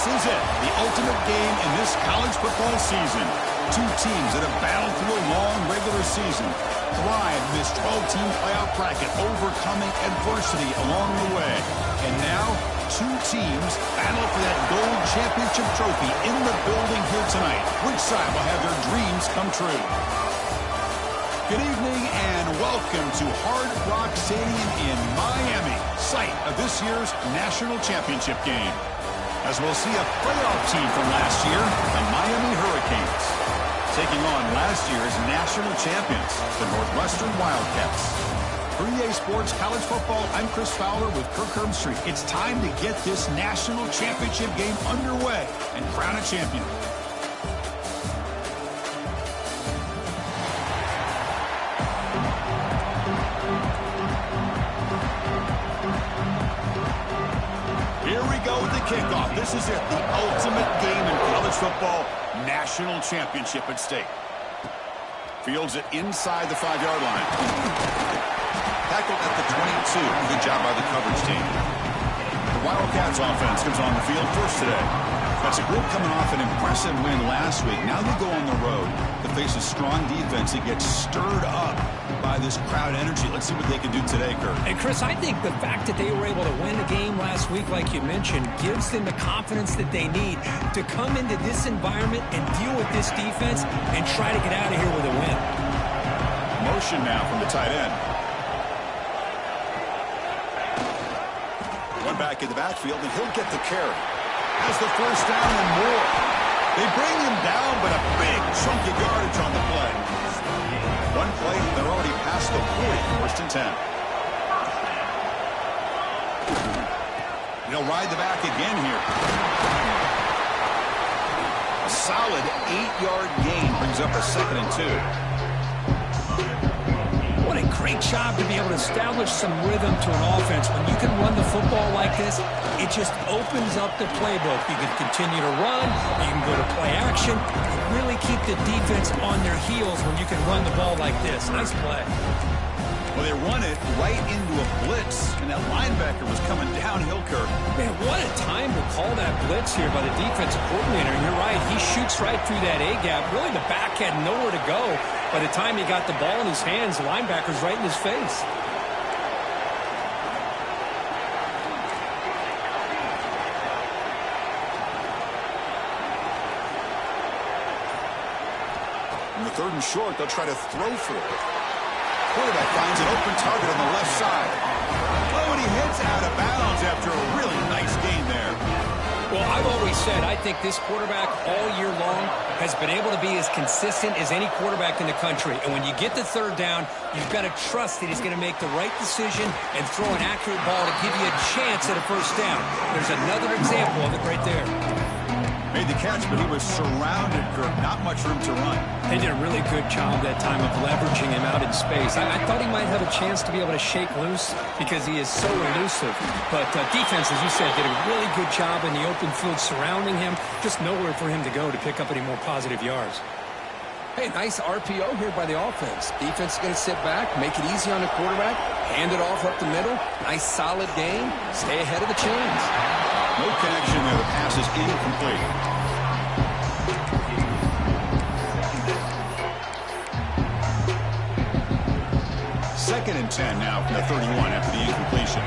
This is it, the ultimate game in this college football season. Two teams that have battled through a long regular season, thrive in this 12-team playoff bracket, overcoming adversity along the way. And now, two teams battle for that gold championship trophy in the building here tonight. Which side will have their dreams come true? Good evening and welcome to Hard Rock Stadium in Miami, site of this year's national championship game. As we'll see a playoff team from last year, the Miami Hurricanes, taking on last year's national champions, the Northwestern Wildcats. For EA Sports College Football, I'm Chris Fowler with Kirk Herbstreit. It's time to get this national championship game underway and crown a champion. Here we go with the kickoff. This is it, the ultimate game in college football, national championship at stake. Fields it inside the 5-yard line. Tackled at the 22. Good job by the coverage team. The Wildcats offense comes on the field first today. That's a group coming off an impressive win last week. Now they go on the road to face a strong defense that gets stirred up by this crowd energy. Let's see what they can do today, Kurt. And Chris, I think the fact that they were able to win the game last week, like you mentioned, gives them the confidence that they need to come into this environment and deal with this defense and try to get out of here with a win. Motion now from the tight end. One back in the backfield, and he'll get the carry. Has the first down and more. They bring him down, but a big chunk of yardage on the play. One play, they're already past the 40, first and 10. They'll ride the back again here. A solid 8-yard gain brings up a 2nd and 2. What a great job to be able to establish some rhythm to an offense. When you can run the football like this, it just opens up the playbook. You can continue to run, you can go to play action, really keep the defense on their heels when you can run the ball like this. Nice play. Well, they run it right into a blitz, and that linebacker was coming downhill, Kirk. Man, what a time to call that blitz here by the defensive coordinator. You're right, he shoots right through that A-gap. Really, the back had nowhere to go. By the time he got the ball in his hands, the linebacker's right in his face. In the 3rd and short, they'll try to throw for it. Quarterback finds an open target on the left side. Oh, and he hits out of bounds after a really nice gain there. Well, I've always said I think this quarterback all year long has been able to be as consistent as any quarterback in the country. And when you get the 3rd down, you've got to trust that he's going to make the right decision and throw an accurate ball to give you a chance at a first down. There's another example of it right there. Made the catch, but he was surrounded, Kirk. Not much room to run. They did a really good job that time of leveraging him out in space. I thought he might have a chance to be able to shake loose because he is so elusive. But defense, as you said, did a really good job in the open field surrounding him. Just nowhere for him to go to pick up any more positive yards. Hey, nice RPO here by the offense. Defense is going to sit back, make it easy on the quarterback, hand it off up the middle. Nice solid game. Stay ahead of the chains. No connection there. The pass is incomplete. Second and 10 now from the 31 after the incompletion.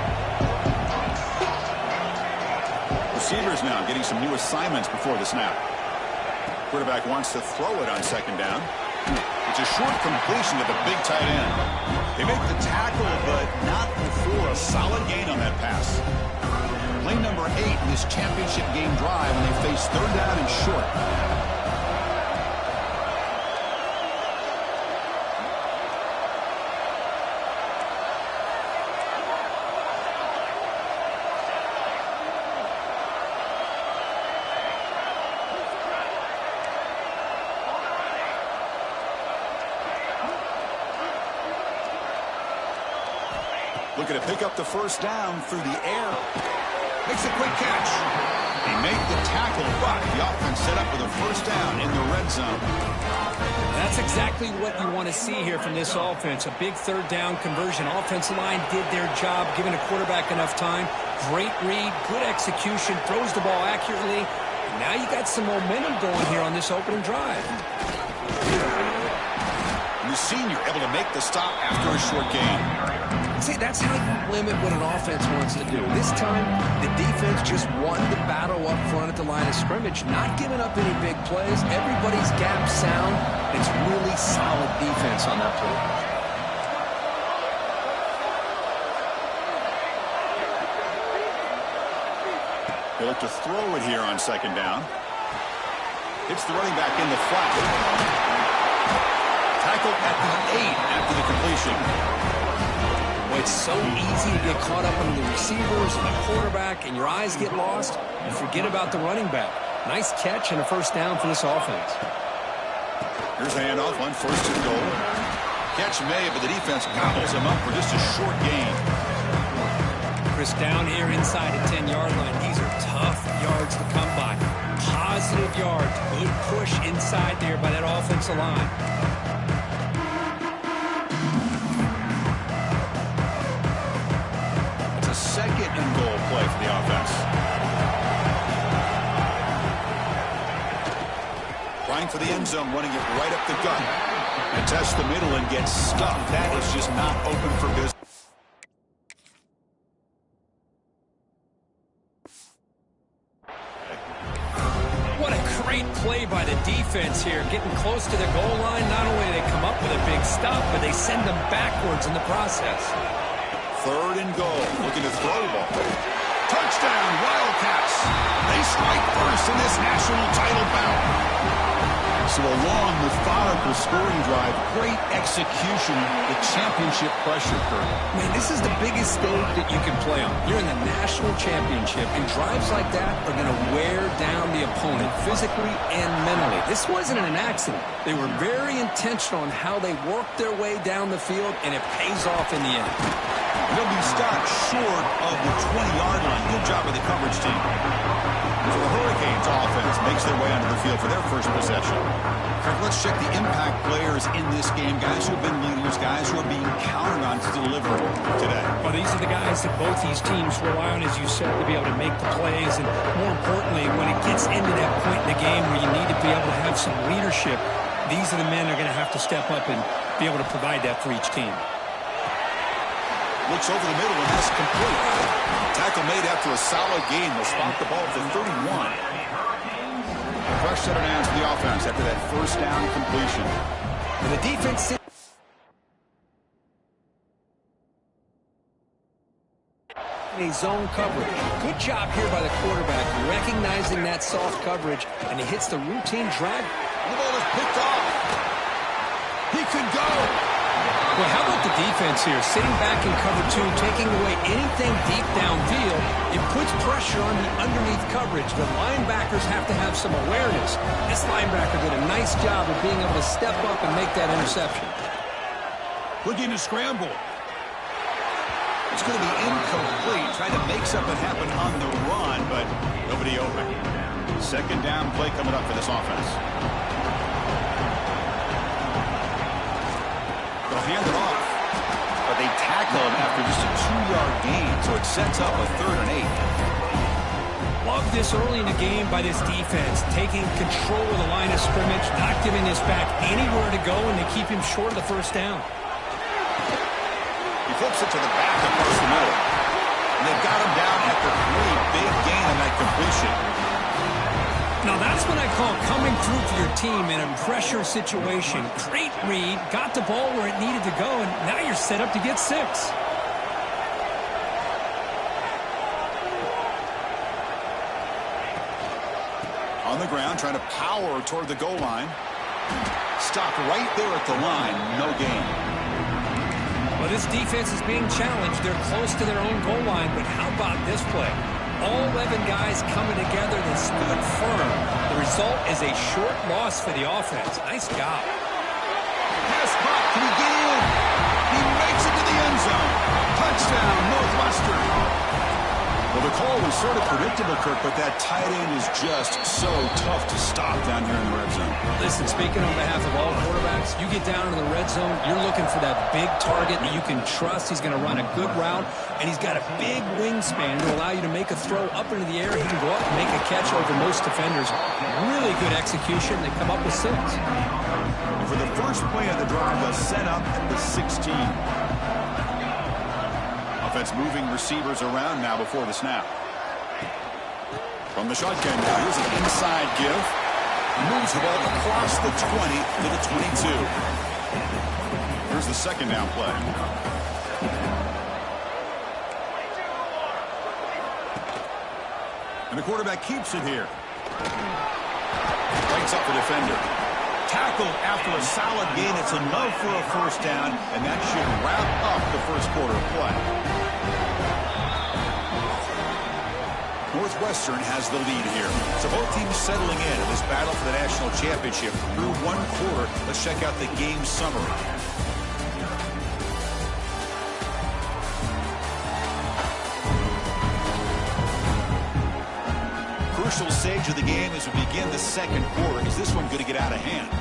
Receivers now getting some new assignments before the snap. Quarterback wants to throw it on 2nd down. It's a short completion to the big tight end. They make the tackle, but not before a solid gain on that pass. Play number 8 in this championship game drive when they face 3rd down and short. Looking to pick up the first down through the air. Makes a quick catch. They make the tackle, but the offense set up with a first down in the red zone. That's exactly what you want to see here from this offense. A big 3rd down conversion. Offensive line did their job, giving a quarterback enough time. Great read, good execution, throws the ball accurately, Now you got some momentum going here on this opening drive. The senior able to make the stop after a short gain. See, that's how you limit what an offense wants to do. This time, the defense just wanted to battle up front at the line of scrimmage, not giving up any big plays. Everybody's gap sound. It's really solid defense on that play. They look to throw it here on second down. Hits the running back in the flat. Tackled at the 8 after the completion. Well, it's so easy to get caught up in the receivers and the quarterback, and your eyes get lost. You forget about the running back. Nice catch and a first down for this offense. Here's a handoff on first and goal. Catch made, but the defense gobbles him up for just a short gain. Chris, down here inside the 10-yard line. These are tough yards to come by. Positive yards. Good push inside there by that offensive line. It's a second and goal play for the offense. Trying for the end zone, running it right up the gut. And tests the middle and gets stuffed. That is just not open for business. Play by the defense here, getting close to the goal line. Not only do they come up with a big stop, but they send them backwards in the process. Third and goal, looking to throw the ball. Touchdown, Wildcats. They strike first in this national title bout. So a long, methodical scoring drive, great execution, the championship pressure curve. Man, this is the biggest stage that you can play on. You're in the national championship, and drives like that are going to wear down the opponent physically and mentally. This wasn't an accident. They were very intentional on how they worked their way down the field, and it pays off in the end. They'll be stopped short of the 20-yard line. Good job by the coverage team. So the Hurricanes offense makes their way onto the field for their first possession. Let's check the impact players in this game, guys who have been leaders, guys who are being counted on to deliver today. Well, these are the guys that both these teams rely on, as you said, to be able to make the plays. And more importantly, when it gets into that point in the game where you need to be able to have some leadership, these are the men that are going to have to step up and be able to provide that for each team. Looks over the middle, and that's complete. Tackle made after a solid gain. They'll spot the ball at the 31. A fresh set of hands for the offense after that first down completion. And the defense in a zone coverage. Good job here by the quarterback, recognizing that soft coverage, and he hits the routine drag. The ball is picked off. He could go. Well, how about the defense here? Sitting back in cover two, taking away anything deep downfield. It puts pressure on the underneath coverage. The linebackers have to have some awareness. This linebacker did a nice job of being able to step up and make that interception. Looking to scramble. It's going to be incomplete. Trying to make something happen on the run, but nobody open. Second down play coming up for this offense. Hand it off, but they tackle him after just a 2-yard gain, so it sets up a 3rd and 8. Love this early in the game by this defense, taking control of the line of scrimmage, not giving this back anywhere to go, and they keep him short of the first down. He flips it to the back across the middle, and they've got him down after 3. Big gain on that completion. Now that's what I call coming through for your team in a pressure situation. Great read, got the ball where it needed to go, and now you're set up to get 6. On the ground, trying to power toward the goal line. Stopped right there at the line, no gain. Well, this defense is being challenged. They're close to their own goal line, but how about this play? All 11 guys coming together, they stood firm. The result is a short loss for the offense. Nice job. Pass caught. Can he get in? He makes it to the end zone. Touchdown, Northwestern. Well, the call was sort of predictable, Kirk, but that tight end is just so tough to stop down here in the red zone. Listen, speaking on behalf of all quarterbacks, you get down into the red zone, you're looking for that big target that you can trust. He's going to run a good route, and he's got a big wingspan to allow you to make a throw up into the air. He can go up and make a catch over most defenders. Really good execution. They come up with 6. And for the first play of the drive, they'll set up at the 16. Offense moving receivers around now before the snap. From the shotgun now, here's an inside give. Moves the ball across the 20 to the 22. Here's the second down play. And the quarterback keeps it here. Breaks up the defender. Tackled after a solid gain. It's enough for a first down, and that should wrap up the first quarter of play. Northwestern has the lead here. So both teams settling in this battle for the national championship through one quarter. Let's check out the game summary. Crucial stage of the game as we begin the second quarter. Is this one going to get out of hand?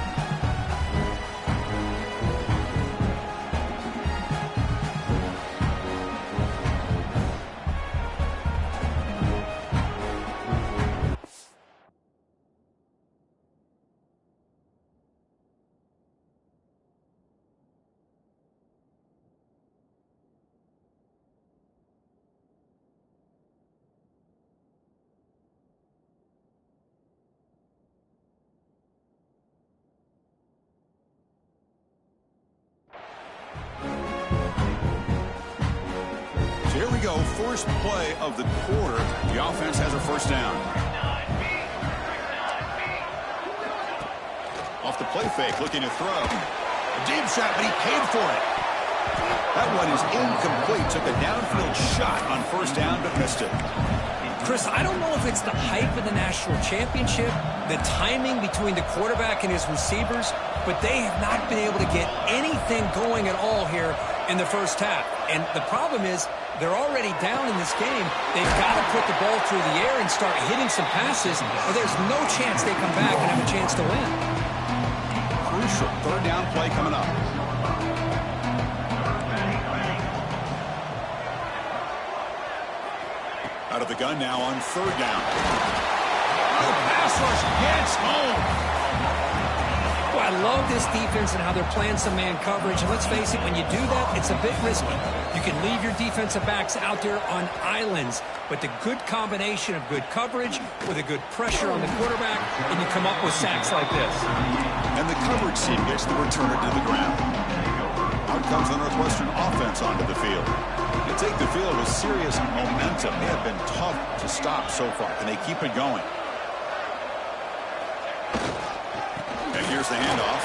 Here we go, first play of the quarter. The offense has a first down. Off the play fake, looking to throw. A deep shot, but he paid for it. That one is incomplete. Took a downfield shot on first down, but missed it. Chris, I don't know if it's the hype of the national championship, the timing between the quarterback and his receivers, but they have not been able to get anything going at all here in the first half. And the problem is they're already down in this game. They've got to put the ball through the air and start hitting some passes, or there's no chance they come back and have a chance to win. Crucial third down play coming up. Out of the gun now on third down. The pass rush gets home. Well, I love this defense and how they're playing some man coverage. And let's face it, when you do that, it's a bit risky. You can leave your defensive backs out there on islands, but the good combination of good coverage with a good pressure on the quarterback, and you come up with sacks like this. And the coverage team gets the returner to the ground. Out comes the Northwestern offense onto the field. They take the field with serious momentum. They have been tough to stop so far. Can they keep it going? And here's the handoff.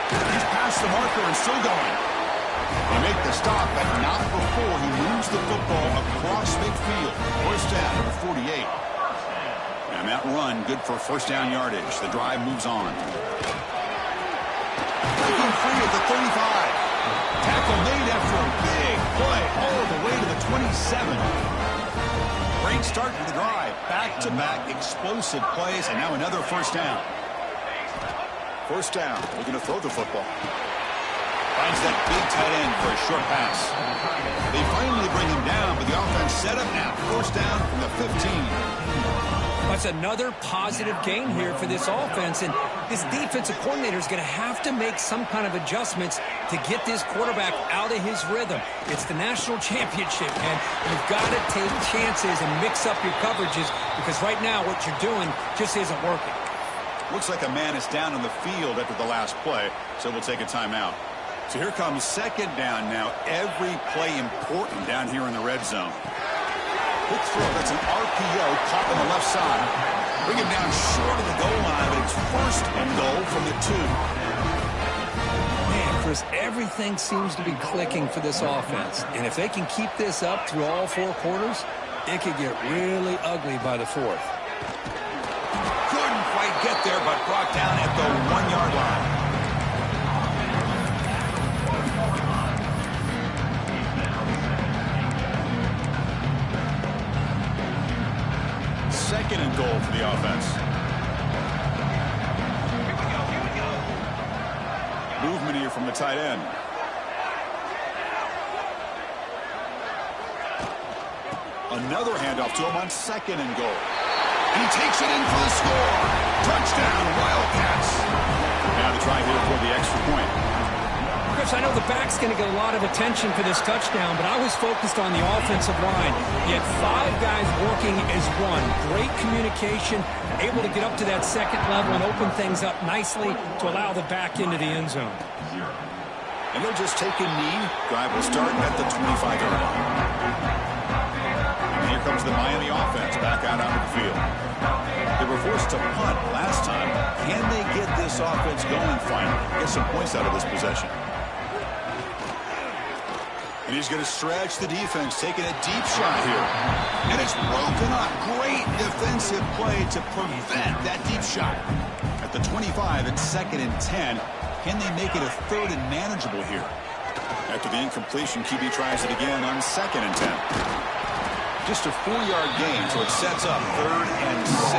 He's past the marker and still going. They make the stop, but not before he moves the football across midfield. First down, number 48. And that run, good for first down yardage. The drive moves on. Breaking free at the 35. Tackle made after a big play all the way to the 27. Great start to the drive. Back-to-back explosive plays, and now another first down. First down, looking to throw the football. Finds that big tight end for a short pass. They finally bring him down, but the offense set up now. First down from the 15. That's another positive gain here for this offense, and this defensive coordinator is going to have to make some kind of adjustments to get this quarterback out of his rhythm. It's the national championship, man. You've got to take chances and mix up your coverages, because right now what you're doing just isn't working. Looks like a man is down on the field after the last play, so we'll take a timeout. So here comes second down now. Every play important down here in the red zone. Quick throw, that's an RPO caught on the left side. Bring him down short of the goal line, but it's first and goal from the 2. Man, Chris, everything seems to be clicking for this offense. And if they can keep this up through all 4 quarters, it could get really ugly by the 4th. Couldn't quite get there, but brought down at the 1-yard line. the offense. Movement here from the tight end. Another handoff to him on 2nd and goal. And he takes it in for the score. Touchdown, Wildcats. Now to try here for the extra point. Chris, I know the back's going to get a lot of attention for this touchdown, but I was focused on the offensive line. He had 5 guys working as one. Great communication, able to get up to that 2nd level and open things up nicely to allow the back into the end zone. And they'll just take a knee. Drive will start at the 25-yard line. Here comes the Miami offense back out onto the field. They were forced to punt last time. Can they get this offense going finally? Get some points out of this possession. And he's going to stretch the defense, taking a deep shot here. And it's broken up. Great defensive play to prevent that deep shot. At the 25, it's 2nd and 10. Can they make it a 3rd and manageable here? After the incompletion, QB tries it again on 2nd and 10. Just a 4-yard gain, so it sets up 3rd and 6.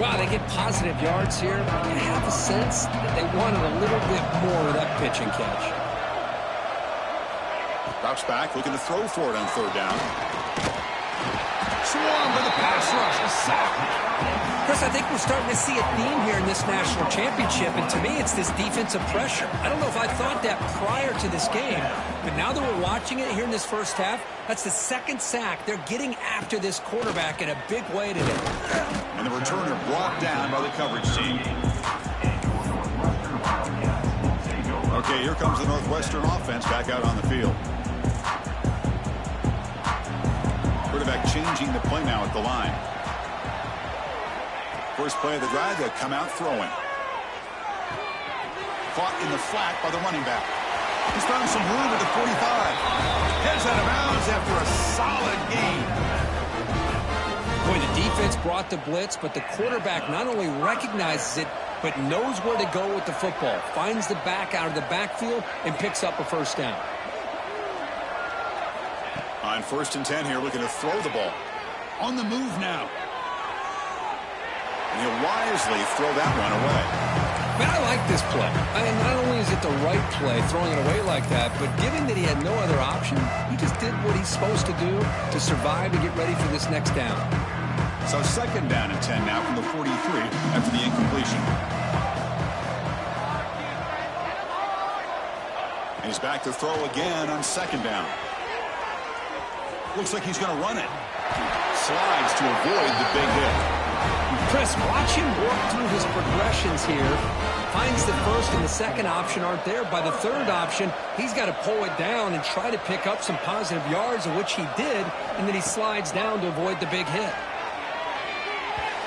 Wow, they get positive yards here. You have a sense that they wanted a little bit more of that pitch and catch. Drops back, looking to throw for it on 3rd down. Swarm with a pass rush, a sack. Chris, I think we're starting to see a theme here in this national championship, and to me it's this defensive pressure. I don't know if I thought that prior to this game, but now that we're watching it here in this first half, that's the 2nd sack. They're getting after this quarterback in a big way today. And the returner brought down by the coverage team. Okay, here comes the Northwestern offense back out on the field. Quarterback changing the play now at the line. First play of the drive, they'll come out throwing. Caught in the flat by the running back. He's found some room at the 45. Heads out of bounds after a solid gain. Boy, the defense brought the blitz, but the quarterback not only recognizes it, but knows where to go with the football. Finds the back out of the backfield and picks up a 1st down. On 1st and 10 here, looking to throw the ball. On the move now. And he'll wisely throw that one away. Man, I like this play. I mean, not only is it the right play, throwing it away like that, but given that he had no other option, he just did what he's supposed to do to survive and get ready for this next down. So 2nd down and 10 now from the 43 after the incompletion. And he's back to throw again on 2nd down. Looks like he's going to run it. Slides to avoid the big hit. Chris, watch him work through his progressions here. Finds the 1st and the 2nd option aren't there. By the 3rd option, he's got to pull it down and try to pick up some positive yards, of which he did, and then he slides down to avoid the big hit.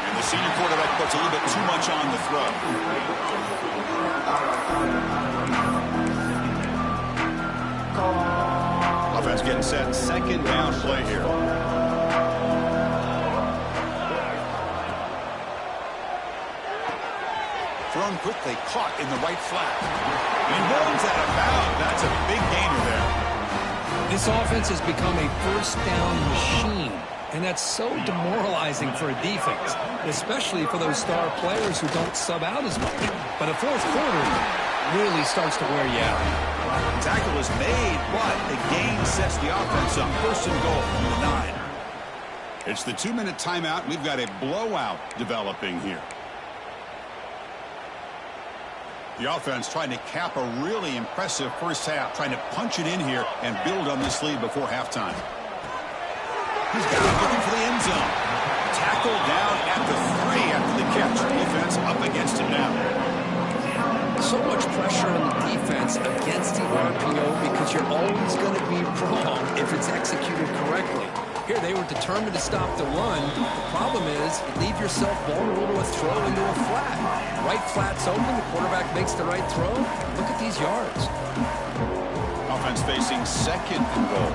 And the senior quarterback puts a little bit too much on the throw. Offense getting set. 2nd down play here. Thrown quickly, caught in the right flat. And runs out of bounds. That's a big gainer there. This offense has become a 1st down machine, and that's so demoralizing for a defense, especially for those star players who don't sub out as much. But the 4th quarter really starts to wear you out. The tackle is made, but the gain sets the offense up. 1st and goal from the 9. It's the 2-minute timeout. We've got a blowout developing here. The offense trying to cap a really impressive first half, trying to punch it in here and build on this lead before halftime. He's got it looking for the end zone. Tackled down at the 3 after the catch. Defense up against him now. So much pressure on the defense against the RPO because you're always going to be wrong if it's executed correctly. Here they were determined to stop the run. The problem is you leave yourself vulnerable to a throw into a flat. Right flat's open, the quarterback makes the right throw. Look at these yards. Offense facing 2nd and goal.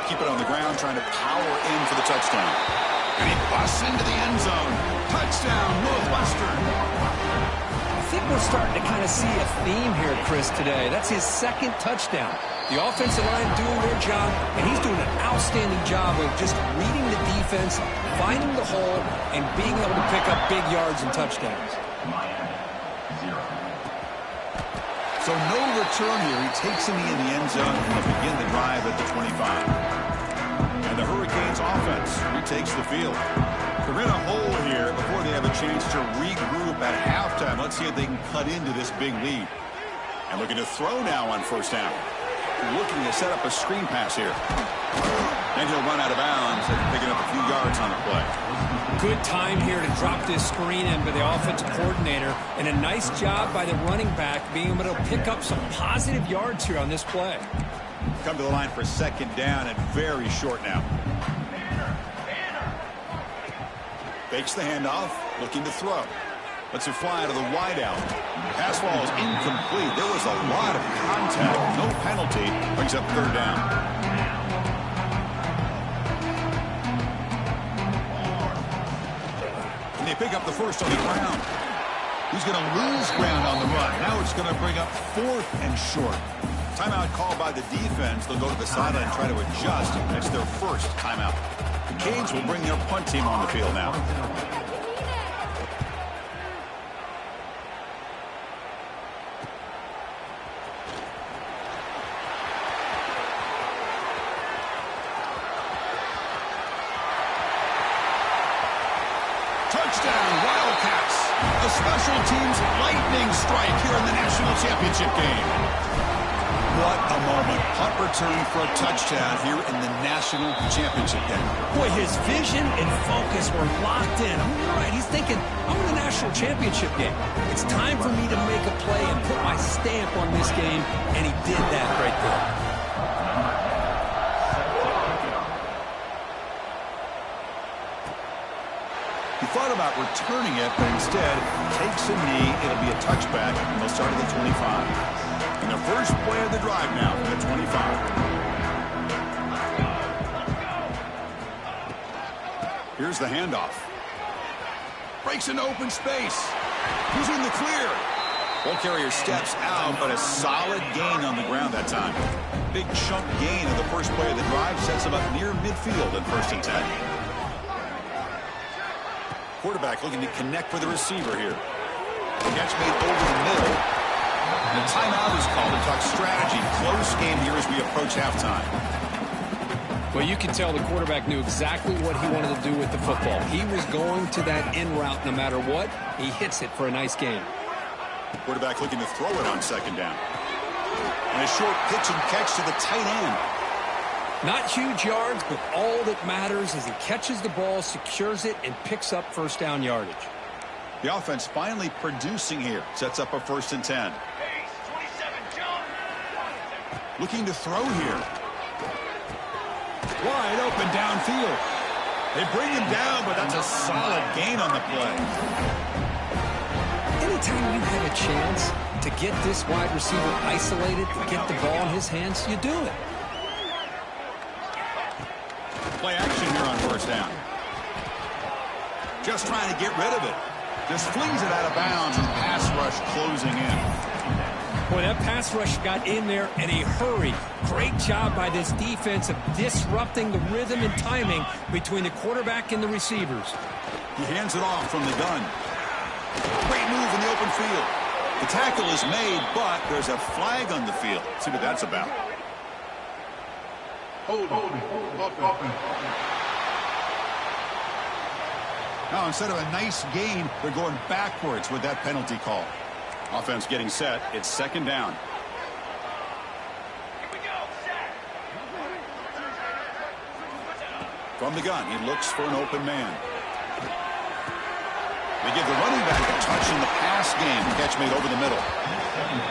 Keep it on the ground, trying to power in for the touchdown. And he busts into the end zone. Touchdown, Northwestern. I think we're starting to kind of see a theme here, Chris, today. That's his 2nd touchdown. The offensive line doing their job, and he's doing an outstanding job of just reading the defense, finding the hole, and being able to pick up big yards and touchdowns. So no return here. He takes him in the end zone and they'll begin the drive at the 25. And the Hurricanes offense retakes the field. They're in a hole here before they have a chance to regroup at halftime. Let's see if they can cut into this big lead. And looking to throw now on first down. Looking to set up a screen pass here. And he'll run out of bounds and picking up a few yards on the play. Good time here to drop this screen in by the offensive coordinator. And a nice job by the running back being able to pick up some positive yards here on this play. Come to the line for second down and very short now. Fakes the handoff, looking to throw. Lets it fly to the wideout. Pass ball is incomplete. There was a lot of contact. No penalty. Brings up third down. And they pick up the first on the ground. He's going to lose ground on the run. Now it's going to bring up fourth and short. Timeout called by the defense. They'll go to the sideline and try to adjust. That's their first timeout. The Canes will bring their punt team on the field now. Touchdown, Wildcats. A special teams lightning strike here in the national championship game. What a moment. Punt return for a touchdown here in the national championship game. Boy, his vision and focus were locked in. You're right. He's thinking, I'm in the national championship game. It's time for me to make a play and put my stamp on this game, and he did that right there. He thought about returning it, but instead takes a knee. It'll be a touchback, and they'll start at the 25. And the first play of the drive now from the 25. Here's the handoff. Breaks into open space. Who's in the clear? Ball carrier steps out, but a solid gain on the ground that time. Big chunk gain of the first play of the drive sets him up near midfield at 1st and 10. Quarterback looking to connect with the receiver here. The catch made over the middle. And a timeout is called to talk strategy. Close game here as we approach halftime. Well, you can tell the quarterback knew exactly what he wanted to do with the football. He was going to that in route no matter what. He hits it for a nice gain. Quarterback looking to throw it on second down. And a short pitch and catch to the tight end. Not huge yards, but all that matters is he catches the ball, secures it, and picks up first down yardage. The offense finally producing here. Sets up a 1st and 10. Looking to throw here. Wide open downfield. They bring him down, but that's a solid gain on the play. Anytime you have a chance to get this wide receiver isolated, to get the ball in his hands, you do it. Play action here on first down. Just trying to get rid of it. Just flings it out of bounds and pass rush closing in. Boy, that pass rush got in there in a hurry. Great job by this defense of disrupting the rhythm and timing between the quarterback and the receivers. He hands it off from the gun. Great move in the open field. The tackle is made, but there's a flag on the field. See what that's about. Now, instead of a nice gain, they're going backwards with that penalty call. Offense getting set. It's second down. Here we go. Set. From the gun, he looks for an open man. They give the running back a touch in the pass game. Catch made over the middle.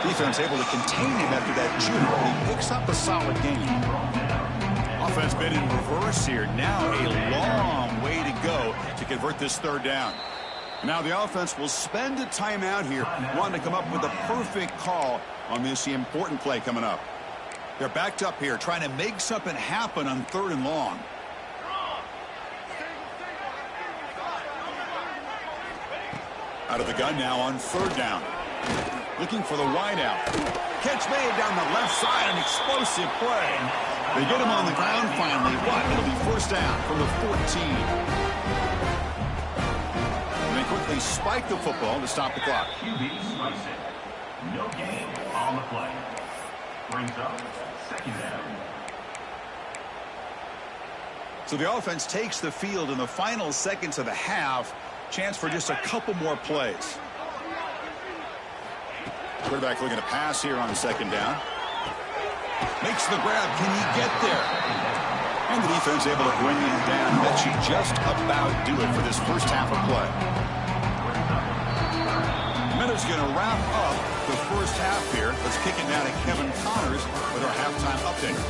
Defense able to contain him after that juke, but he picks up a solid gain. Offense been in reverse here. Now a long way to go to convert this third down. Now the offense will spend a timeout here, wanting to come up with a perfect call on this important play coming up. They're backed up here, trying to make something happen on 3rd and long. Out of the gun now on 3rd down. looking for the wideout. Catch made down the left side, an explosive play. They get him on the ground finally. What? It'll be first down from the 14. And they quickly spike the football to stop the clock. QB spikes it. No gain on the play. Brings up second down. So the offense takes the field in the final seconds of the half. Chance for just a couple more plays. Quarterback looking to pass here on the second down. Makes the grab. Can he get there? And the defense able to bring him down. That should just about do it for this first half of play. Minutes going to wrap up the first half here. Let's kick it down to Kevin Connors with our halftime update.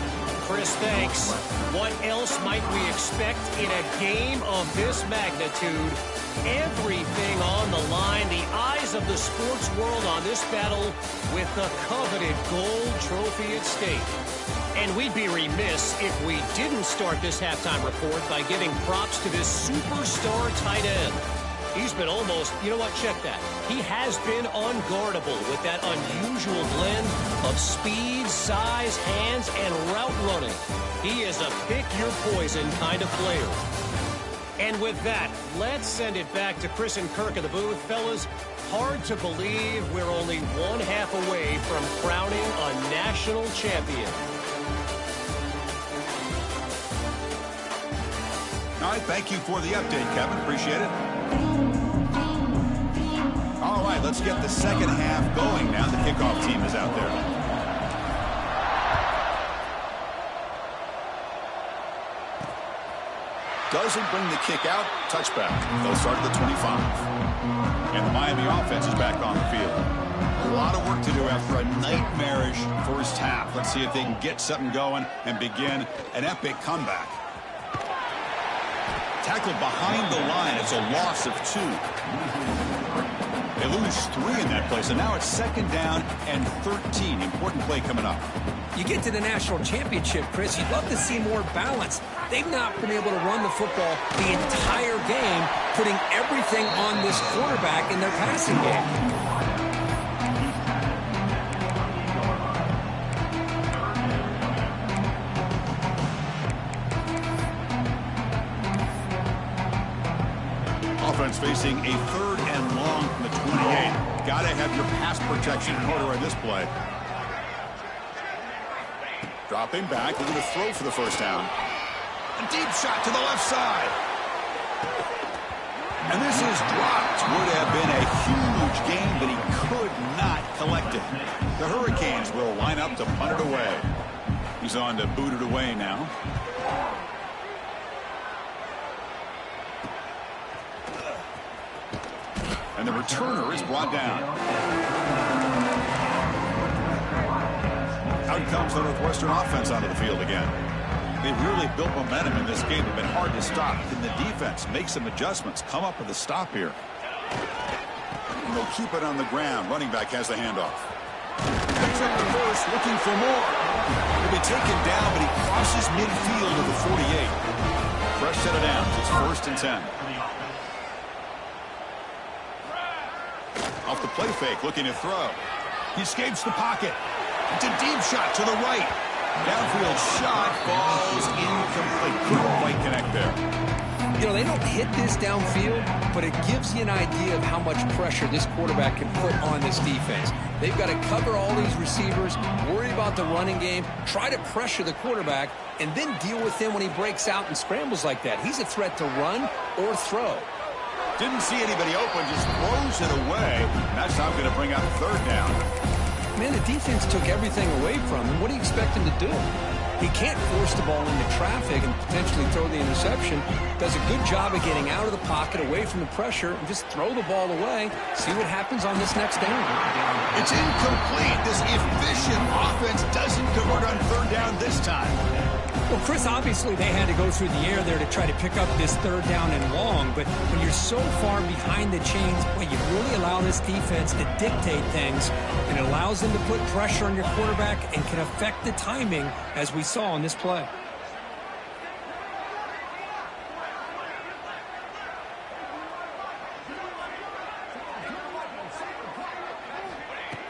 Chris, thanks. What else might we expect in a game of this magnitude? Everything on the line. The eyes of the sports world on this battle with the coveted gold trophy at stake. And we'd be remiss if we didn't start this halftime report by giving props to this superstar tight end. He's been almost, you know what, check that. He has been unguardable with that unusual blend of speed, size, hands, and route running. He is a pick-your-poison kind of player. And with that, let's send it back to Chris and Kirk in the booth. Fellas, hard to believe we're only one half away from crowning a national champion. All right, thank you for the update, Kevin. Appreciate it. All right, let's get the second half going now. The kickoff team is out there. Doesn't bring the kick out. Touchback. They'll start at the 25. And the Miami offense is back on the field. A lot of work to do after a nightmarish first half. Let's see if they can get something going and begin an epic comeback. Tackled behind the line. It's a loss of 2. They lose 3 in that play, so now it's second down and 13. Important play coming up. You get to the national championship, Chris, you'd love to see more balance. They've not been able to run the football the entire game, putting everything on this quarterback in their passing game. Offense facing a third and long from the 28. Got to have your pass protection in order on this play. Dropping back, looking to throw for the first down. A deep shot to the left side. And this is dropped. Would have been a huge gain, but he could not collect it. The Hurricanes will line up to punt it away. He's on to boot it away now. And the returner is brought down. Out comes the Northwestern offense onto the field again. They've really built momentum in this game. They've been hard to stop. Can the defense make some adjustments? Come up with a stop here. And they'll keep it on the ground. Running back has the handoff. Picks up the first, looking for more. He'll be taken down, but he crosses midfield to the 48. Fresh set of downs. It's first and 10. Off the play fake, looking to throw. He escapes the pocket. It's a deep shot to the right. Downfield shot falls incomplete. Couldn't quite connect there. You know, they don't hit this downfield, but it gives you an idea of how much pressure this quarterback can put on this defense. They've got to cover all these receivers, worry about the running game, try to pressure the quarterback, and then deal with him when he breaks out and scrambles like that. He's a threat to run or throw. Didn't see anybody open, just throws it away. That's how going to bring up third down. Man, the defense took everything away from him. What do you expect him to do? He can't force the ball into traffic and potentially throw the interception. Does a good job of getting out of the pocket, away from the pressure, and just throw the ball away. See what happens on this next down. It's incomplete. This efficient offense doesn't convert on third down this time. Well, Chris, obviously they had to go through the air there to try to pick up this third down and long, but when you're so far behind the chains, boy, you really allow this defense to dictate things, and it allows them to put pressure on your quarterback and can affect the timing, as we saw on this play.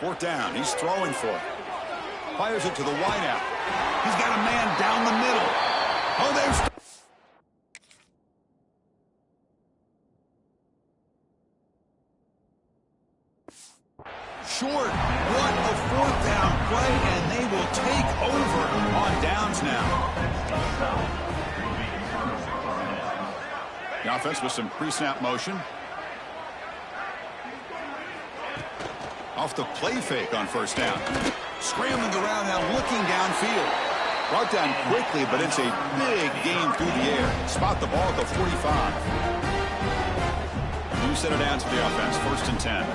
Fourth down. He's throwing for it. Fires it to the wideout. He's got a man down the middle. Oh, there's... Short. What a fourth down play, and they will take over on downs now. The offense with some pre-snap motion. Off the play fake on first down. Scrambling around now, looking downfield. Brought down quickly, but it's a big game through the air. Spot the ball at the 45. You set it down to the offense, 1st and 10.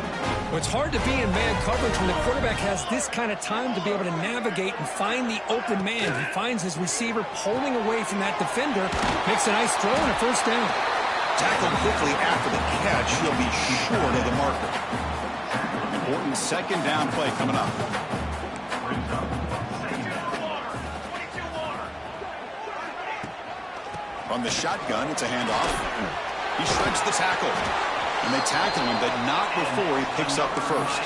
Well, it's hard to be in man coverage when the quarterback has this kind of time to be able to navigate and find the open man. He finds his receiver pulling away from that defender, makes a nice throw and a first down. Tackled quickly after the catch. He'll be short of the marker. Important second down play coming up. From the shotgun, it's a handoff. He shreds the tackle. And they tackle him, but not before he picks up the first.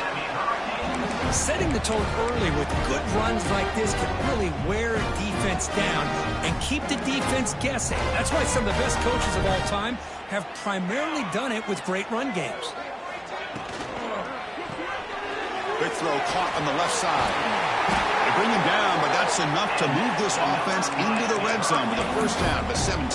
Setting the tone early with good runs like this can really wear a defense down and keep the defense guessing. That's why some of the best coaches of all time have primarily done it with great run games. Big throw caught on the left side. They bring him down, but that's enough to move this offense into the red zone with a first down to 17.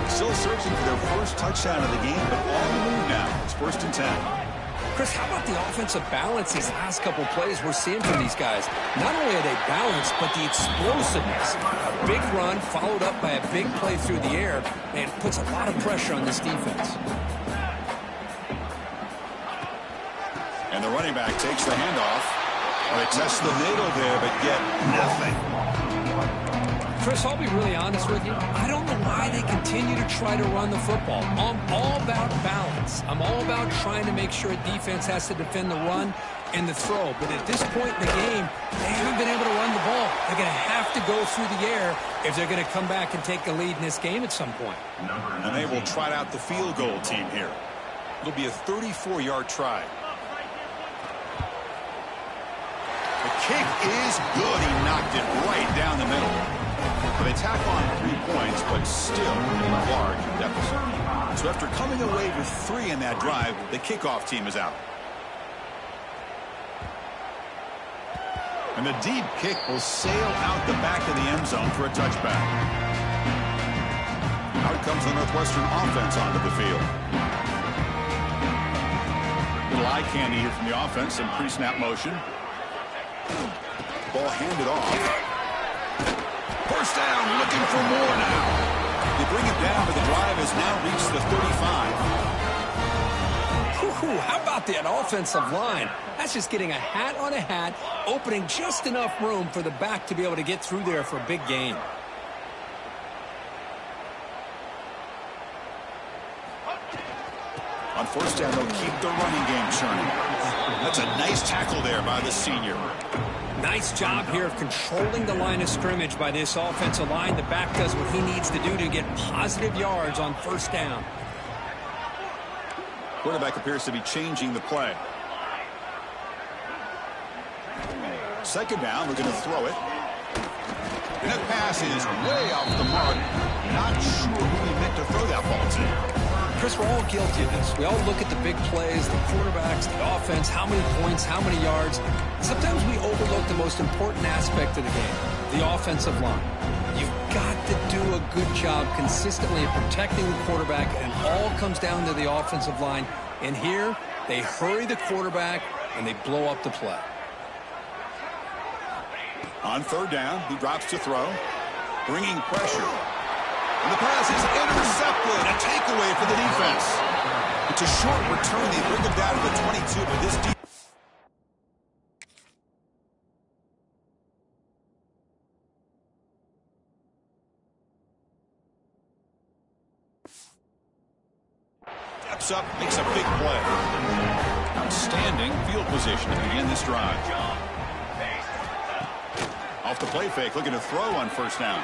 Still searching for their first touchdown of the game, but on the move now. It's 1st and 10. Chris, how about the offensive balance these last couple plays we're seeing from these guys? Not only are they balanced, but the explosiveness. A big run followed up by a big play through the air, and puts a lot of pressure on this defense. And the running back takes the handoff. Well, they test the middle there, but get nothing. Chris, I'll be really honest with you. I don't know why they continue to try to run the football. I'm all about balance. I'm all about trying to make sure a defense has to defend the run and the throw. But at this point in the game, they haven't been able to run the ball. They're going to have to go through the air if they're going to come back and take the lead in this game at some point. And they will try out the field goal team here. It'll be a 34-yard try. The kick is good. He knocked it right down the middle. They tack on 3 points, but still a large deficit. So after coming away with 3 in that drive, the kickoff team is out. And the deep kick will sail out the back of the end zone for a touchback. Out comes the Northwestern offense onto the field. Little eye candy here from the offense, some pre-snap motion. Ball handed off. First down, looking for more now. They bring it down, but the drive has now reached the 35. How about that offensive line? That's just getting a hat on a hat, opening just enough room for the back to be able to get through there for a big gain. On first down, they'll keep the running game churning. That's a nice tackle there by the senior. Nice job here of controlling the line of scrimmage by this offensive line. The back does what he needs to do to get positive yards on first down. Quarterback appears to be changing the play. Second down, we're going to throw it. And that pass is way off the mark. Not sure who he meant to throw that ball to. Chris, we're all guilty of this. We all look at the big plays, the quarterbacks, the offense, how many points, how many yards. Sometimes we overlook the most important aspect of the game, the offensive line. You've got to do a good job consistently of protecting the quarterback, and it all comes down to the offensive line. And here, they hurry the quarterback, and they blow up the play. On third down, he drops to throw, bringing pressure. And the pass is intercepted. A takeaway for the defense. It's a short return. They bring him down to the 22, but this defense steps up, makes a big play. Outstanding field position to begin this drive. Off the play fake, looking to throw on first down.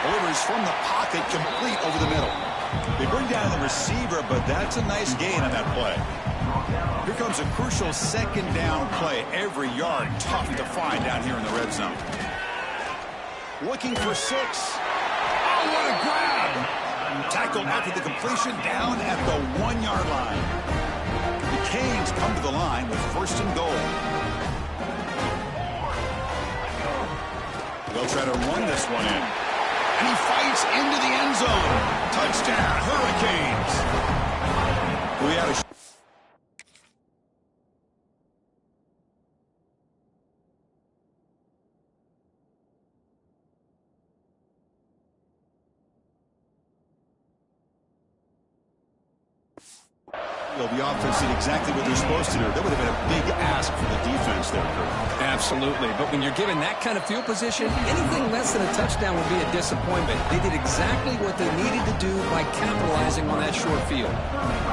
Delivers from the pocket, complete over the middle. They bring down the receiver, but that's a nice gain on that play. Here comes a crucial second down play. Every yard tough to find down here in the red zone. Looking for 6. Oh, what a grab! Tackled after the completion down at the 1-yard line. The Canes come to the line with 1st and goal. They'll try to run this one in. And he fights into the end zone. Touchdown, Hurricanes. We had a the offense did exactly what they're supposed to do. That would have been a big ask for the defense there, Kurt. Absolutely. But when you're given that kind of field position, anything less than a touchdown would be a disappointment. They did exactly what they needed to do by capitalizing on that short field.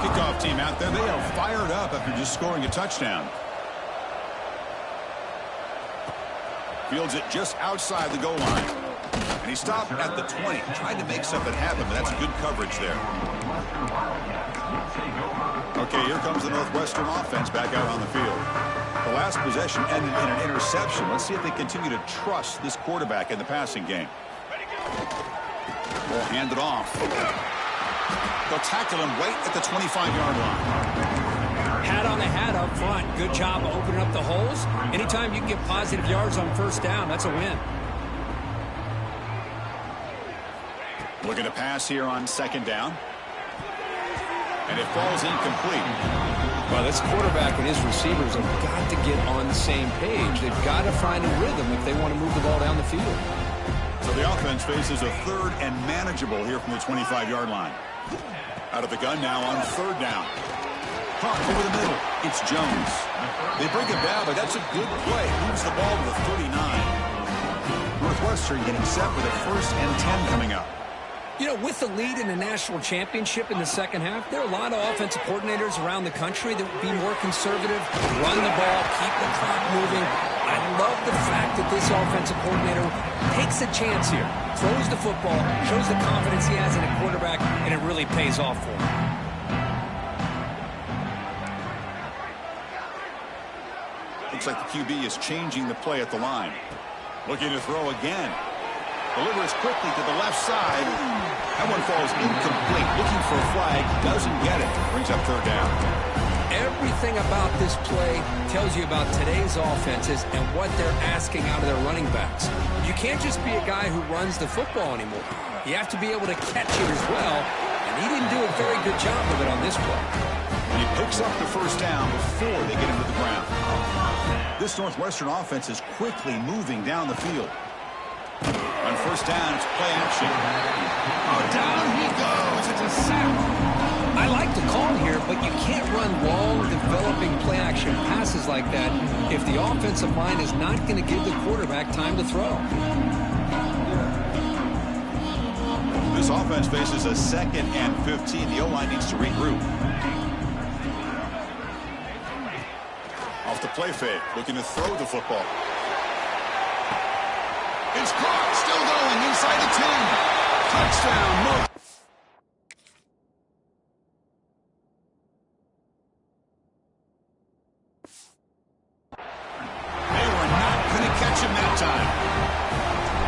Kickoff team out there, they are fired up after just scoring a touchdown. Fields it just outside the goal line. And he stopped at the 20. Tried to make something happen, but that's good coverage there. Okay, here comes the Northwestern offense back out on the field. The last possession ended in an interception. Let's see if they continue to trust this quarterback in the passing game. Ball handed off. They'll tackle him right at the 25-yard line. Hat on the hat up front. Good job opening up the holes. Anytime you can get positive yards on 1st down, that's a win. Looking to pass here on 2nd down. And it falls incomplete. Well, this quarterback and his receivers have got to get on the same page. They've got to find a rhythm if they want to move the ball down the field. So the offense faces a 3rd and manageable here from the 25-yard line. Out of the gun now on 3rd down. Caught over the middle. It's Jones. They bring him down, but that's a good play. Moves the ball to the 39. Northwestern getting set with a 1st and 10 coming up. You know, with the lead in the national championship in the second half, there are a lot of offensive coordinators around the country that would be more conservative, run the ball, keep the clock moving. I love the fact that this offensive coordinator takes a chance here, throws the football, shows the confidence he has in a quarterback, and it really pays off for him. Looks like the QB is changing the play at the line. Looking to throw again. Delivers quickly to the left side. That one falls incomplete. Looking for a flag. Doesn't get it. Brings up 3rd down. Everything about this play tells you about today's offenses and what they're asking out of their running backs. You can't just be a guy who runs the football anymore. You have to be able to catch it as well, and he didn't do a very good job of it on this play. And he picks up the 1st down before they get him to the ground. This Northwestern offense is quickly moving down the field. On 1st down, it's play action. Oh, down he goes. It's a sack. I like the call here, but you can't run long, developing play-action passes like that if the offensive line is not going to give the quarterback time to throw. This offense faces a 2nd and 15. The O-line needs to regroup. Off the play fake, looking to throw the football. It's caught, still going inside the 10. Touchdown, They were not going to catch him that time.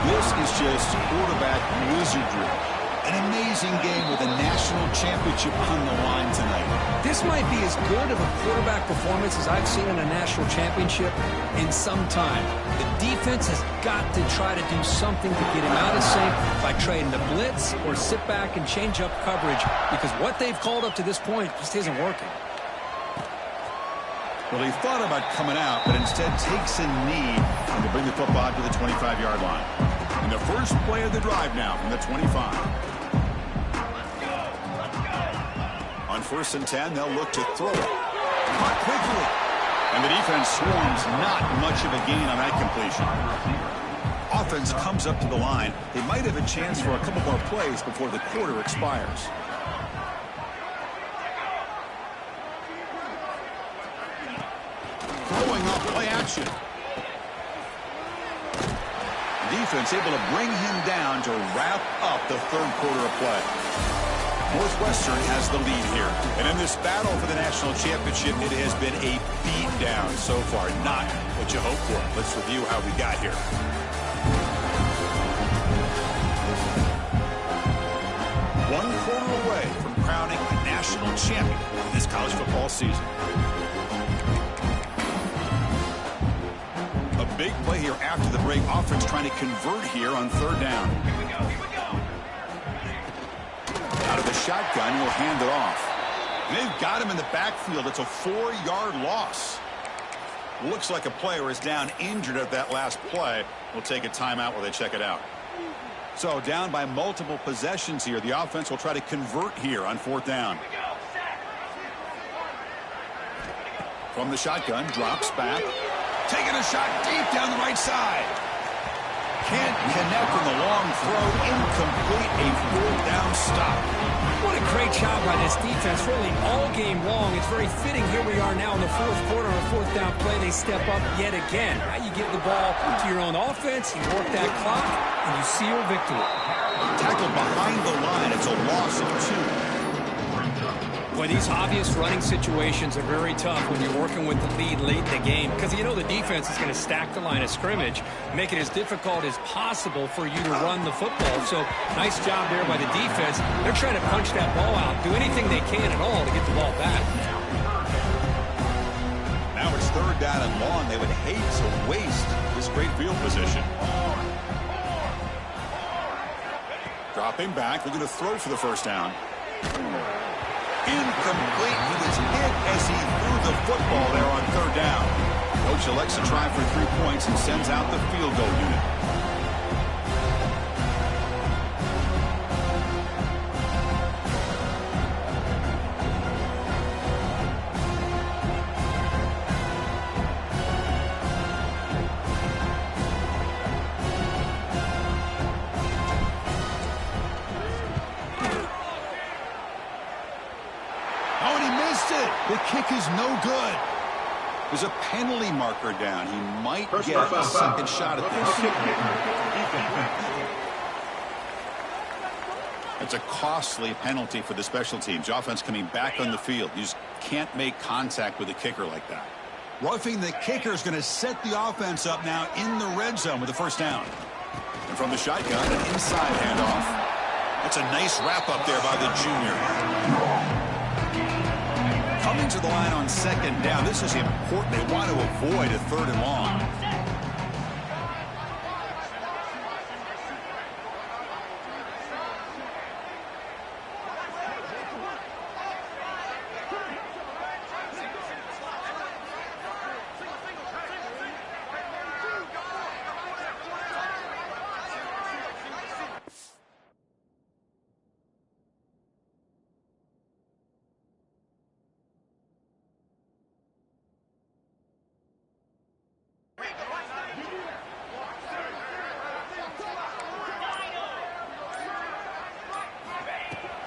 This is just quarterback wizardry. An amazing game with a national championship on the line tonight. This might be as good of a quarterback performance as I've seen in a national championship in some time. The defense has got to try to do something to get him out of sync by trading the blitz or sit back and change up coverage, because what they've called up to this point just isn't working. Well, he thought about coming out, but instead takes a knee to bring the football to the 25-yard line. And the first play of the drive now from the 25. On 1st and 10, they'll look to throw it. Caught quickly. And the defense swarms, not much of a gain on that completion. Offense comes up to the line. They might have a chance for a couple more plays before the quarter expires. Throwing off play action. Defense able to bring him down to wrap up the 3rd quarter of play. Northwestern has the lead here. And in this battle for the national championship, it has been a beatdown so far. Not what you hoped for. Let's review how we got here. One quarter away from crowning a national champion this college football season. A big play here after the break. Offense trying to convert here on third down. Here we go. Out of the shotgun, will hand it off. And they've got him in the backfield. It's a 4-yard loss. Looks like a player is down injured at that last play. We'll take a timeout while they check it out. So down by multiple possessions here. The offense will try to convert here on fourth down. From the shotgun, drops back. Taking a shot deep down the right side. Can't connect in the long throw. Incomplete. A fourth down stop. What a great job by this defense, really all game long. It's very fitting. Here we are now in the fourth quarter on a fourth down play. They step up yet again. Now you give the ball to your own offense, you work that clock, and you seal victory. Tackled behind the line. It's a loss of 2. Boy, these obvious running situations are very tough when you're working with the lead late in the game because you know the defense is going to stack the line of scrimmage, make it as difficult as possible for you to run the football. So nice job there by the defense. They're trying to punch that ball out, do anything they can at all to get the ball back. Now it's third down and long. They would hate to waste this great field position. Dropping back, looking to throw for the first down. Incomplete. He was hit as he threw the football there on third down. Coach elects to try for 3 points and sends out the field goal unit. The kick is no good. There's a penalty marker down. He might get a second shot at this. It's a costly penalty for the special teams. Offense coming back on the field. You just can't make contact with a kicker like that. Roughing the kicker is going to set the offense up now in the red zone with the first down. And from the shotgun, an inside handoff. That's a nice wrap up there by the junior. Coming to the line on second down. This is important. They want to avoid a third and long.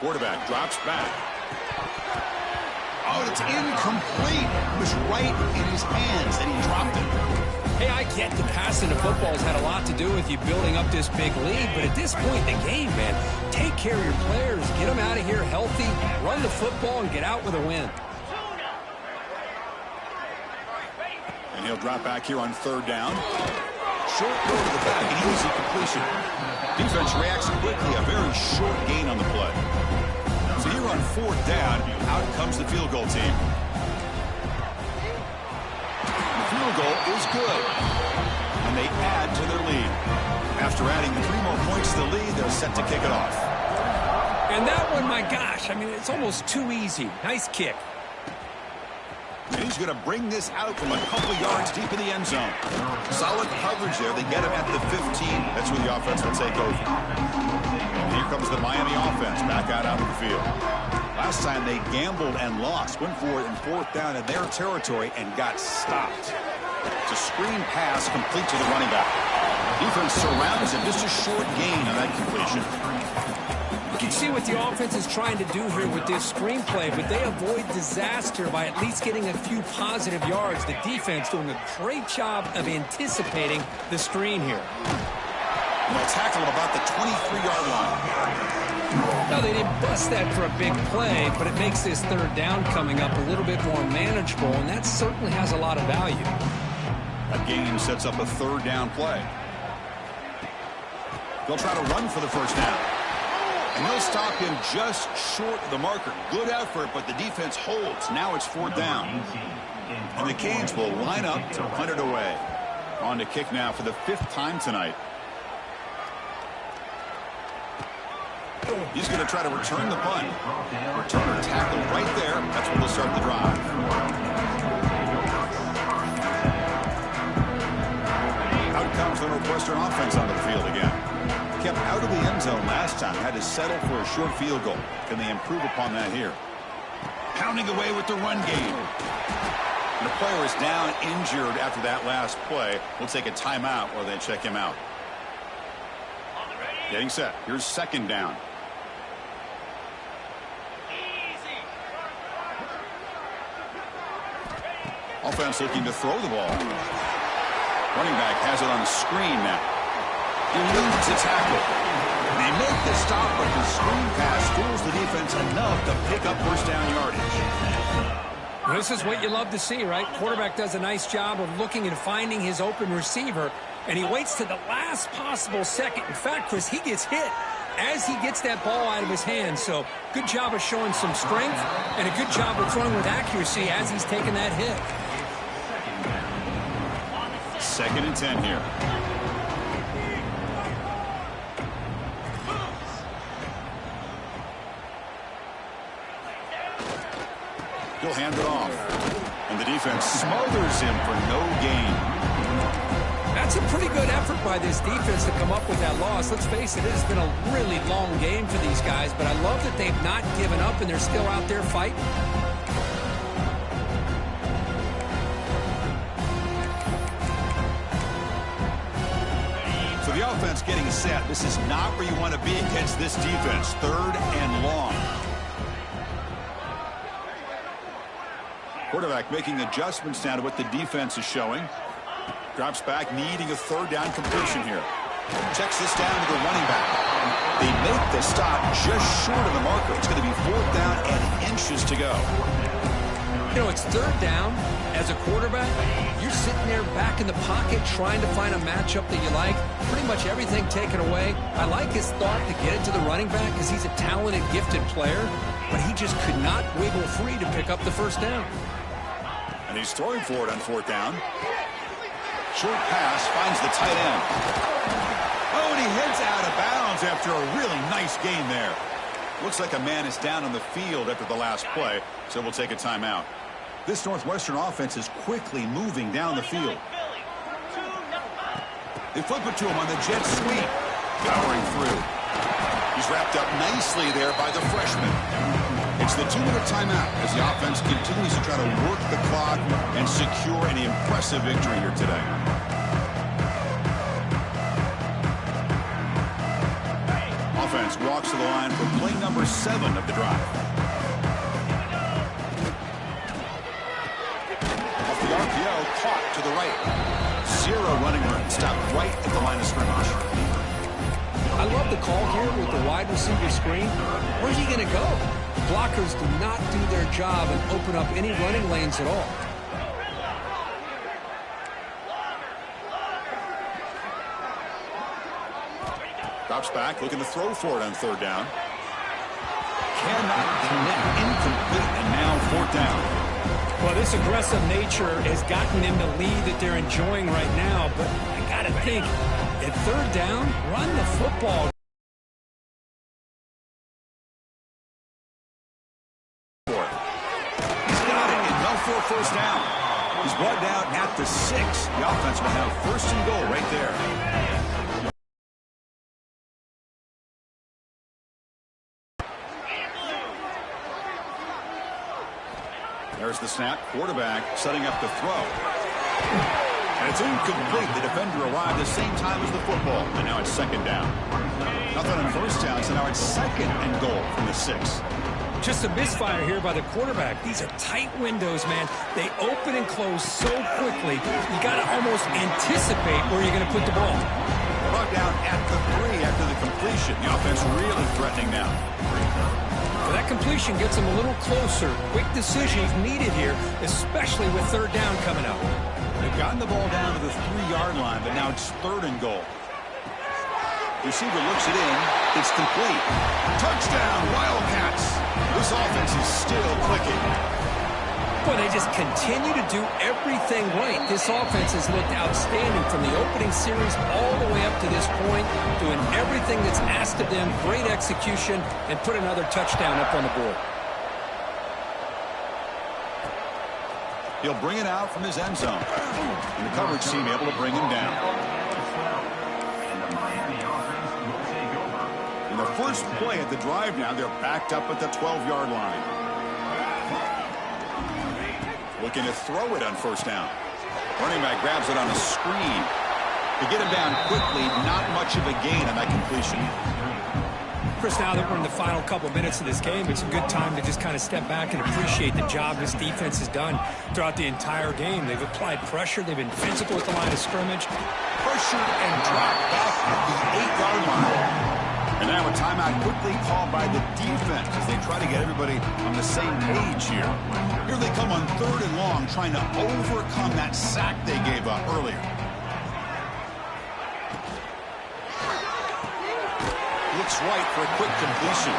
Quarterback drops back. Oh, it's incomplete. It was right in his hands, and he dropped it. Hey, I get the passing of football has had a lot to do with you building up this big lead, but at this point in the game, man, take care of your players. Get them out of here healthy, run the football, and get out with a win. And he'll drop back here on third down. Short throw to the back, an easy completion. Defense reacts quickly, a very short gain on the play. So here on fourth down, out comes the field goal team. The field goal is good. And they add to their lead. After adding 3 more points to the lead, they're set to kick it off. And that one, my gosh, I mean, it's almost too easy. Nice kick. And he's going to bring this out from a couple yards deep in the end zone. Solid coverage there. They get him at the 15. That's where the offense will take over. And here comes the Miami offense back out onto the field. Last time they gambled and lost. Went for it in fourth down in their territory and got stopped. It's a screen pass complete to the running back. Defense surrounds him. Just a short gain on that completion. You can see what the offense is trying to do here with this screenplay, but they avoid disaster by at least getting a few positive yards. The defense doing a great job of anticipating the screen here. And they'll tackle him about the 23-yard line. No, they didn't bust that for a big play, but it makes this third down coming up a little bit more manageable, and that certainly has a lot of value. A gain sets up a third down play. They'll try to run for the first down. And they'll stop him just short of the marker. Good effort, but the defense holds. Now it's fourth down. And the Canes will line up to punt it away. On to kick now for the 5th time tonight. He's going to try to return the punt. Returner tackle right there. That's where they'll start the drive. Out comes the Northwestern offense onto the field again. Kept out of the end zone last time. Had to settle for a short field goal. Can they improve upon that here? Pounding away with the run game. And the player is down injured after that last play. We'll take a timeout while they check him out. Getting set. Here's second down. Offense looking to throw the ball. Running back has it on the screen now. Eludes the tackle. They make the stop, but the screen pass fools the defense enough to pick up first down yardage. This is what you love to see, right? Quarterback does a nice job of looking and finding his open receiver, and he waits to the last possible second. In fact, Chris, he gets hit as he gets that ball out of his hands. So good job of showing some strength and a good job of throwing with accuracy as he's taking that hit. 2nd and 10 here. He'll hand it off. And the defense smothers him for no gain. That's a pretty good effort by this defense to come up with that loss. Let's face it, it has been a really long game for these guys, but I love that they've not given up and they're still out there fighting. So the offense getting set. This is not where you want to be against this defense. 3rd and long. Quarterback making adjustments now to what the defense is showing. Drops back, needing a third down completion here. Checks this down to the running back. They make the stop just short of the marker. It's going to be 4th down and inches to go. You know, it's 3rd down. As a quarterback, you're sitting there back in the pocket trying to find a matchup that you like. Pretty much everything taken away. I like his thought to get it to the running back because he's a talented, gifted player, but he just could not wiggle free to pick up the first down. And he's throwing for it on 4th down. Short pass finds the tight end. Oh, and he heads out of bounds after a really nice gain there. Looks like a man is down on the field after the last play, so we'll take a timeout. This Northwestern offense is quickly moving down the field. They flip it to him on the jet sweep. Powering through. He's wrapped up nicely there by the freshman. It's the 2-minute timeout as the offense continues to try to work the clock and secure an impressive victory here today. Offense walks to the line for play number 7 of the drive. Off the RPO, caught to the right. 0 running room, stopped right at the line of scrimmage. I love the call here with the wide receiver screen. Where's he going to go? Blockers do not do their job and open up any running lanes at all. Drops back, looking to throw for it on 3rd down. Cannot connect, incomplete, and now 4th down. Well, this aggressive nature has gotten them the lead that they're enjoying right now, but I got to think, at 3rd down, run the football. He's got it, enough for a first down. He's brought down at the 6. The offense will have 1st and goal right there. There's the snap. Quarterback setting up the throw. And it's incomplete. The defender arrived the same time as the football. And now it's 2nd down. Nothing on 1st down, so now it's 2nd and goal from the 6. Just a misfire here by the quarterback. These are tight windows, man. They open and close so quickly. You got to almost anticipate where you're going to put the ball. Brought down at the 3 after the completion. The offense really threatening now. Well, that completion gets them a little closer. Quick decisions needed here, especially with third down coming up. They've gotten the ball down to the 3-yard line, but now it's 3rd and goal. Receiver looks it in. It's complete. Touchdown, Wildcats. This offense is still clicking. Boy, they just continue to do everything right. This offense has looked outstanding from the opening series all the way up to this point, doing everything that's asked of them, great execution, and put another touchdown up on the board. He'll bring it out from his end zone. And the coverage team able to bring him down. In the first play of the drive now, they're backed up at the 12-yard line. Looking to throw it on first down. Running back grabs it on a screen. To get him down quickly, not much of a gain on that completion. Chris, now that we're in the final couple minutes of this game, it's a good time to just kind of step back and appreciate the job this defense has done throughout the entire game. They've applied pressure. They've been physical at the line of scrimmage. Pressured and dropped back at the 8-yard line. And now a timeout quickly called by the defense as they try to get everybody on the same page here. Here they come on 3rd and long, trying to overcome that sack they gave up earlier. Looks right for a quick completion.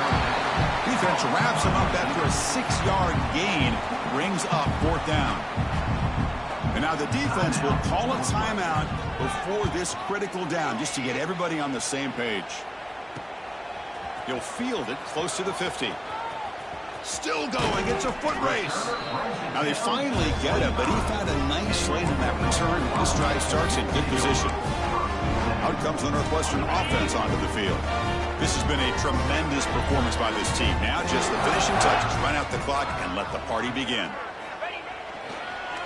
Defense wraps him up after a 6-yard gain, brings up 4th down. And now the defense will call a timeout before this critical down, just to get everybody on the same page. He'll field it close to the 50. Still going. It's a foot race. Now they finally get him, but he found a nice lane in that return. This drive starts in good position. Out comes the Northwestern offense onto the field. This has been a tremendous performance by this team. Now just the finishing touches. Run out the clock and let the party begin.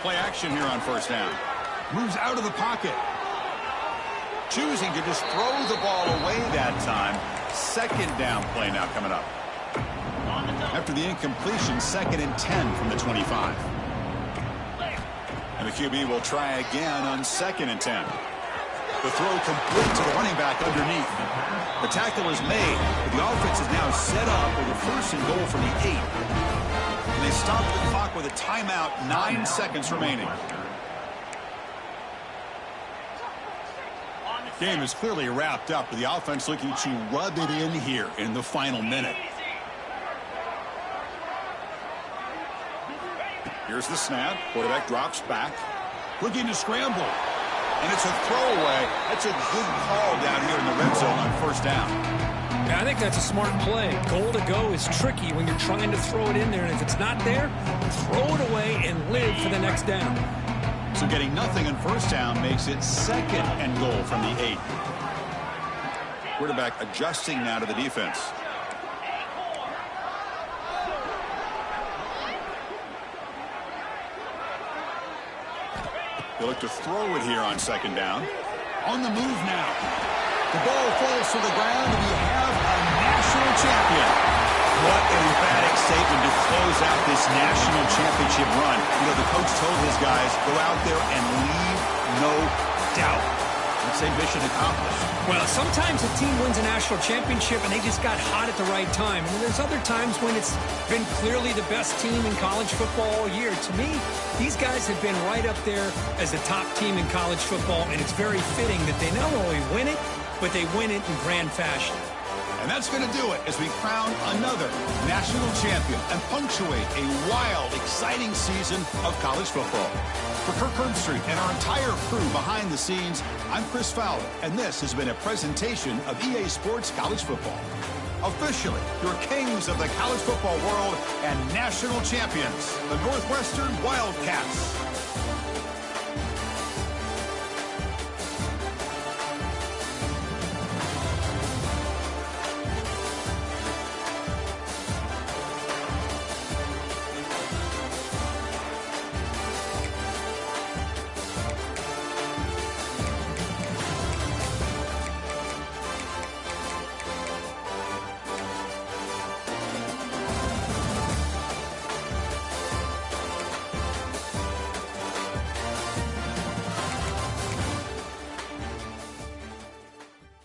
Play action here on first down. Moves out of the pocket. Choosing to just throw the ball away that time. 2nd down play now coming up. After the incompletion, 2nd and 10 from the 25. And the QB will try again on 2nd and 10. The throw complete to the running back underneath. The tackle is made, but the offense is now set up with a 1st and goal from the 8. And they stop the clock with a timeout, 9 seconds remaining. Game is clearly wrapped up, with the offense looking to rub it in here in the final minute. Here's the snap. Quarterback drops back. Looking to scramble. And it's a throwaway. That's a good call down here in the red zone on first down. Yeah, I think that's a smart play. Goal to go is tricky when you're trying to throw it in there. And if it's not there, throw it away and live for the next down. So getting nothing on first down makes it 2nd and goal from the 8. Quarterback adjusting now to the defense. They look to throw it here on 2nd down. On the move now. The ball falls to the ground, and we have a national champion. What an emphatic statement to close out this national championship run. You know, the coach told his guys, go out there and leave no doubt. Let's say mission accomplished. Well, sometimes a team wins a national championship and they just got hot at the right time. And there's other times when it's been clearly the best team in college football all year. To me, these guys have been right up there as the top team in college football, and it's very fitting that they not only win it, but they win it in grand fashion. And that's going to do it as we crown another national champion and punctuate a wild, exciting season of college football. For Kirk Herbstreit and our entire crew behind the scenes, I'm Chris Fowler, and this has been a presentation of EA Sports College Football. Officially, your kings of the college football world and national champions, the Northwestern Wildcats.